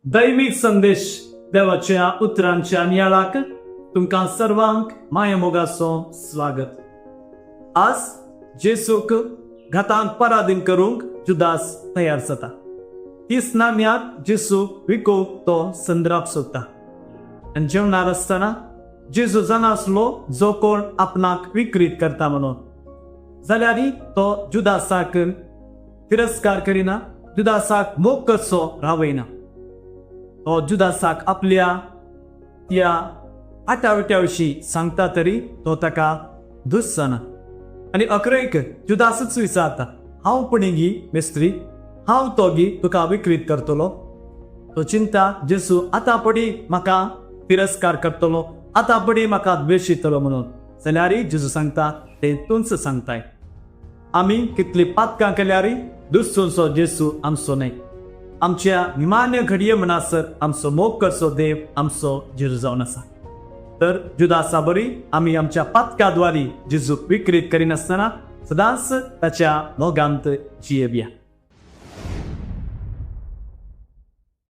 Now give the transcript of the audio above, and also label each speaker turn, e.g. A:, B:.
A: दैवीक संदेश देवाच्या उतरांच्या नियाळाक तुमकां सर्वांक माया मोगाचो स्वागत। आज जेसूक घातांक पराधीन करूंक जुदास तयार जाता। तीस नाम्याक जेसूक विकोवंक तो संद्राप सोदता आनी जेवणार आसतना जेजू जाणासलो जो कोण आपणाक विक्रीत करता म्हणून, जाल्यार तो जुदासाक तिरस्कार करिना, जुदासाक मोग कसो रावयना। तो जुदासाक आपल्या त्या आटावट्या विशीं सांगता तरी तो ताका दुस जाना आनी अकरेक जुदासच विचारता, हांव पणिगी मेस्त्री, हांव तोगी तुका विक्रीत करतलो। तो चिंता जेसू आतां पडी म्हाका तिरस्कार करतलो, आतां पडी म्हाका द्वेषितलो म्हणून। जाल्यार जेजू सांगता ते तूंच सांगताय। आमी कितली पातकां केल्यार दुसचो जेसू आमचो न्हय। आमच्या निमान्य घडये म्हणसर आमचो मोग करचो देव आमचो जेजू जावन आसा। तर जुदासा बरी आमी आमच्या पातकाद्वारी जेजूक विक्रीत करिनासतना सदांच ताच्या मोगांत जियेवया।